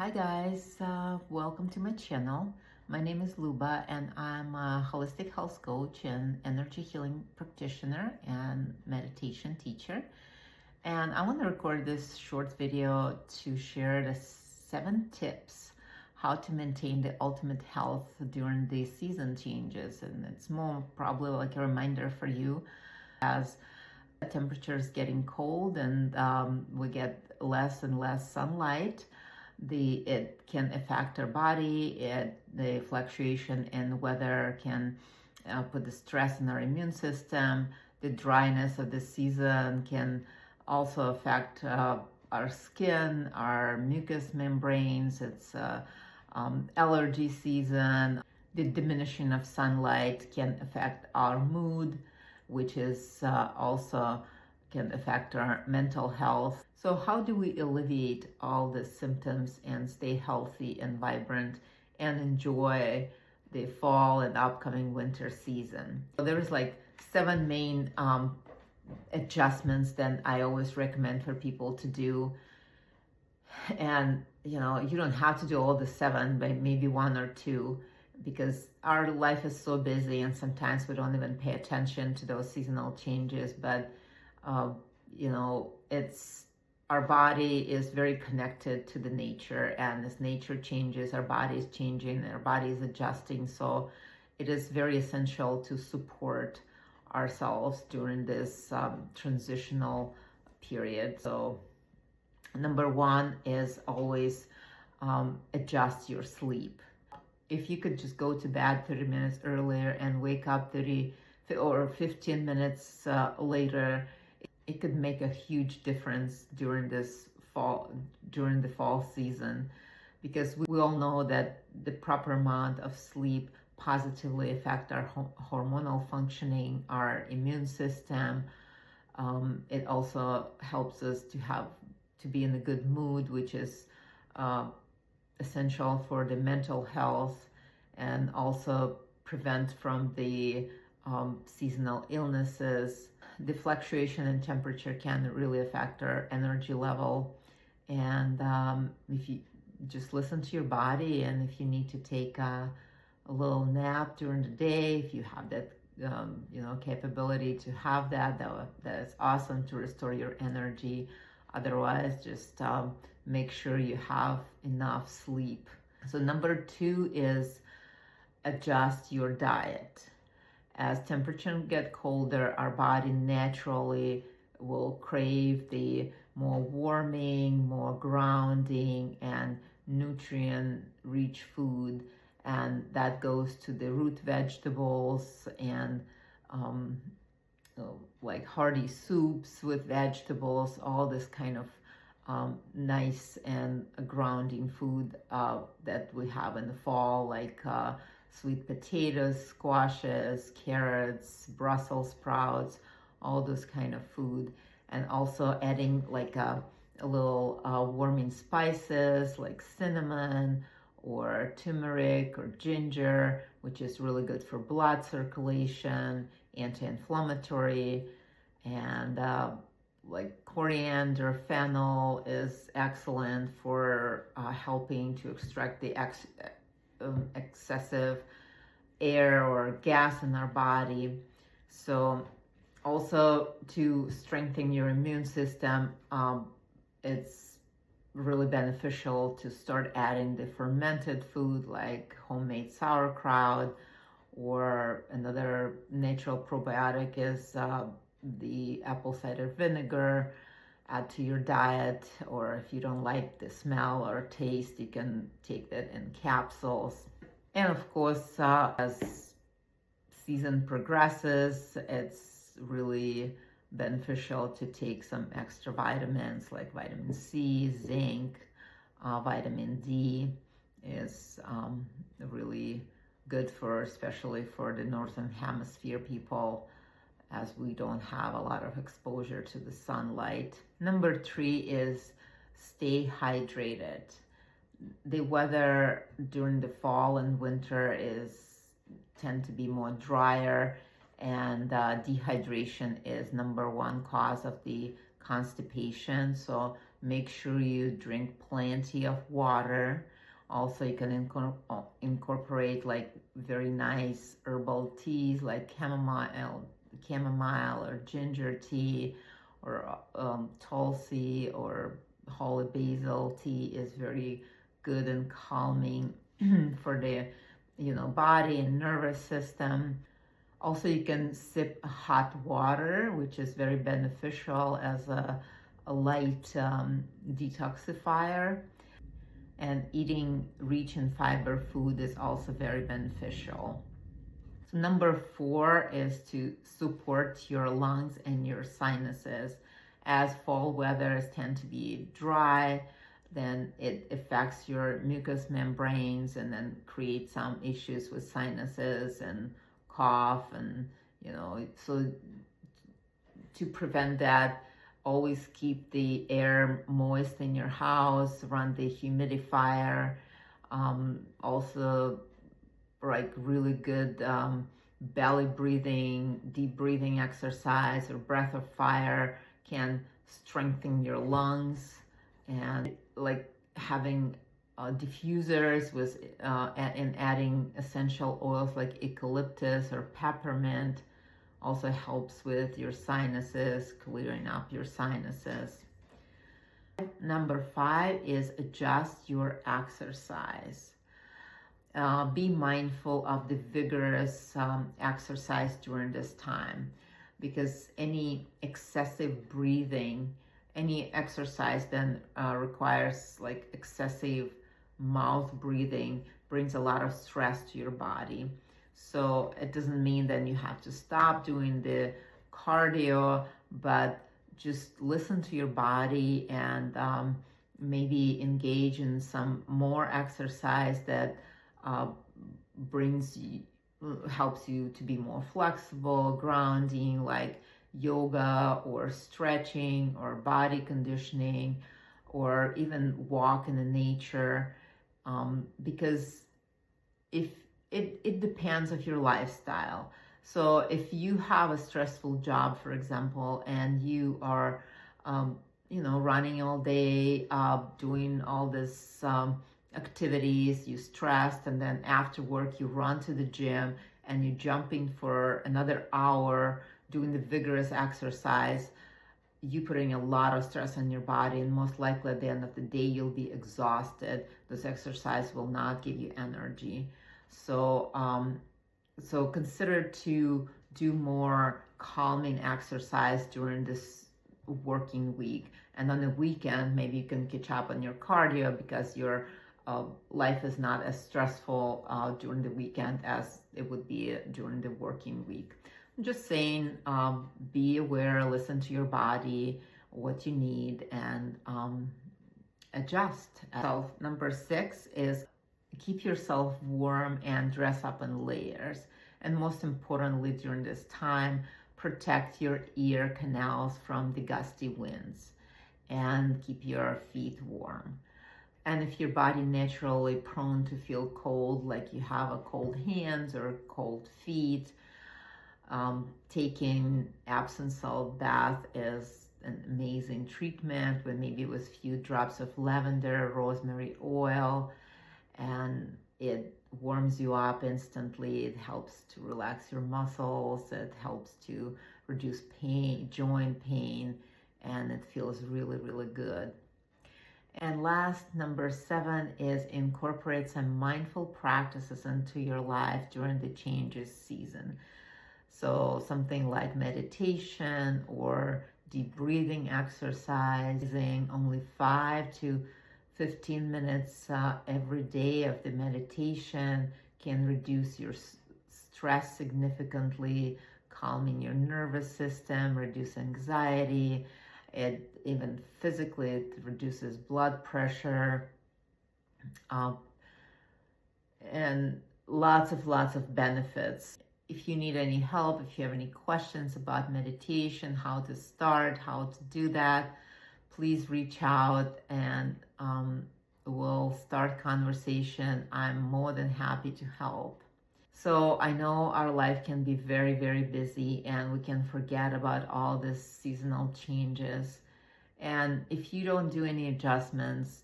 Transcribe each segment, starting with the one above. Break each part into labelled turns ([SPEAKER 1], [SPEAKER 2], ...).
[SPEAKER 1] Hi guys, welcome to my channel. My name is Luba and I'm a holistic health coach and energy healing practitioner and meditation teacher. And I want to record this short video to share the 7 tips how to maintain the ultimate health during the season changes. And it's more probably like a reminder for you as the temperature is getting cold and we get less and less sunlight. It can affect our body. The fluctuation in weather can put the stress in our immune system. The dryness of the season can also affect our skin, our mucous membranes. It's allergy season. The diminishing of sunlight can affect our mood, which is also can affect our mental health. So how do we alleviate all the symptoms and stay healthy and vibrant and enjoy the fall and upcoming winter season? So there's like 7 main adjustments that I always recommend for people to do. And you don't have to do all the 7, but maybe 1 or 2, because our life is so busy and sometimes we don't even pay attention to those seasonal changes. But it's our body is very connected to the nature, and as nature changes, our body is changing, our body is adjusting. So it is very essential to support ourselves during this transitional period. So number 1 is always adjust your sleep. If you could just go to bed 30 minutes earlier and wake up 30 or 15 minutes later, it could make a huge difference during the fall season, because we all know that the proper amount of sleep positively affect our hormonal functioning, our immune system. It also helps us to be in a good mood, which is essential for the mental health, and also prevent from the seasonal illnesses. The fluctuation in temperature can really affect our energy level. And if you just listen to your body, and if you need to take a little nap during the day, if you have that capability to have that is awesome to restore your energy. Otherwise, just make sure you have enough sleep. So number 2 is adjust your diet. As temperatures get colder, our body naturally will crave the more warming, more grounding, and nutrient-rich food. And that goes to the root vegetables and like hearty soups with vegetables, all this kind of nice and grounding food that we have in the fall, like sweet potatoes, squashes, carrots, Brussels sprouts, all those kind of food. And also adding like a little warming spices like cinnamon or turmeric or ginger, which is really good for blood circulation, anti-inflammatory. And like coriander, fennel is excellent for helping to extract the excessive air or gas in our body. So also to strengthen your immune system, it's really beneficial to start adding the fermented food like homemade sauerkraut, or another natural probiotic is the apple cider vinegar. Add to your diet, or if you don't like the smell or taste, you can take that in capsules. And of course, as season progresses, it's really beneficial to take some extra vitamins like vitamin C, zinc, vitamin D is really good especially for the Northern Hemisphere people, as we don't have a lot of exposure to the sunlight. Number 3 is stay hydrated. The weather during the fall and winter tend to be more drier, and dehydration is number 1 cause of the constipation. So Make sure you drink plenty of water. Also, you can incorporate like very nice herbal teas like chamomile or ginger tea, or tulsi or holy basil tea is very good and calming for the body and nervous system. Also, you can sip hot water, which is very beneficial as a light detoxifier. And eating rich in fiber food is also very beneficial. So number 4 is to support your lungs and your sinuses. As fall weathers tend to be dry, then it affects your mucous membranes and then creates some issues with sinuses and cough. And so to prevent that, always keep the air moist in your house, run the humidifier. Also, like really good belly breathing, deep breathing exercise, or breath of fire can strengthen your lungs. And like having diffusers with and adding essential oils like eucalyptus or peppermint also helps with your sinuses, clearing up your sinuses. Number 5 is adjust your exercise. Be mindful of the vigorous exercise during this time, because any excessive breathing, any exercise then requires like excessive mouth breathing, brings a lot of stress to your body. So it doesn't mean that you have to stop doing the cardio, but just listen to your body and maybe engage in some more exercise that helps you to be more flexible, grounding, like yoga or stretching or body conditioning, or even walk in the nature, because if it depends of your lifestyle. So if you have a stressful job, for example, and you are running all day, doing all this activities, you stressed, and then after work you run to the gym and you're jumping for another hour doing the vigorous exercise, you putting a lot of stress on your body, and most likely at the end of the day you'll be exhausted. This exercise will not give you energy. So so consider to do more calming exercise during this working week, and on the weekend maybe you can catch up on your cardio, because your life is not as stressful during the weekend as it would be during the working week. I'm just saying, be aware, listen to your body, what you need, and adjust. So number 6 is keep yourself warm and dress up in layers. And most importantly, during this time, protect your ear canals from the gusty winds and keep your feet warm. And if your body naturally prone to feel cold, like you have a cold hands or cold feet, taking Epsom salt bath is an amazing treatment, with maybe with a few drops of lavender, rosemary oil, and it warms you up instantly. It helps to relax your muscles. It helps to reduce pain, joint pain, and it feels really, really good. And last, number 7 is incorporate some mindful practices into your life during the changes season. So something like meditation or deep breathing exercising, only 5 to 15 minutes every day of the meditation can reduce your stress significantly, calming your nervous system, reduce anxiety. It even physically, it reduces blood pressure, and lots of benefits. If you need any help, if you have any questions about meditation, how to start, how to do that, please reach out, and we'll start conversation. I'm more than happy to help. So I know our life can be very, very busy, and we can forget about all these seasonal changes. And if you don't do any adjustments,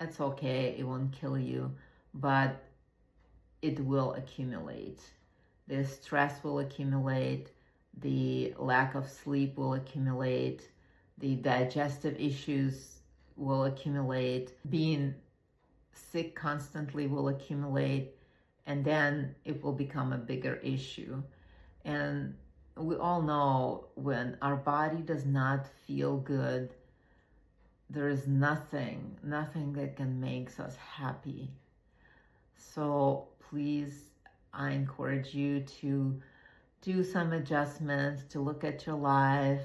[SPEAKER 1] it's okay, it won't kill you, but it will accumulate. The stress will accumulate, the lack of sleep will accumulate, the digestive issues will accumulate, being sick constantly will accumulate, and then it will become a bigger issue. And we all know when our body does not feel good, there is nothing that can make us happy. So please, I encourage you to do some adjustments, to look at your life,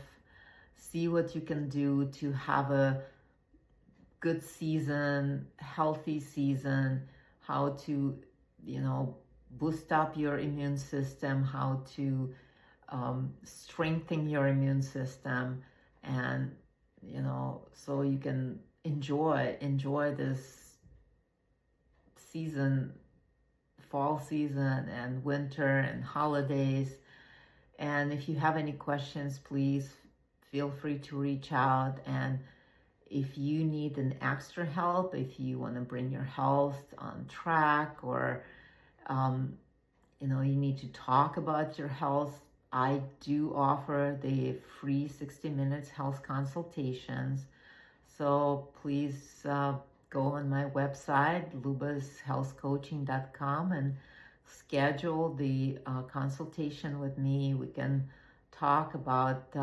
[SPEAKER 1] see what you can do to have a good season, healthy season, how to, boost up your immune system, how to strengthen your immune system, and so you can enjoy this season, fall season and winter and holidays. And if you have any questions, please feel free to reach out. And if you need an extra help, if you want to bring your health on track, or you need to talk about your health, I do offer the free 60 minutes health consultations. So please go on my website, lubashealthcoaching.com, and schedule the consultation with me. We can talk about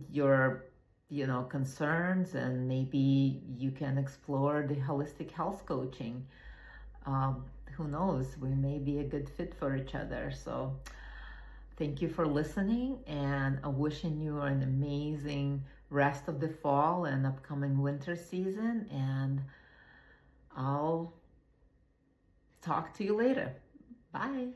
[SPEAKER 1] your concerns, and maybe you can explore the holistic health coaching. Who knows, we may be a good fit for each other. So thank you for listening, and I'm wishing you an amazing rest of the fall and upcoming winter season, and I'll talk to you later. Bye.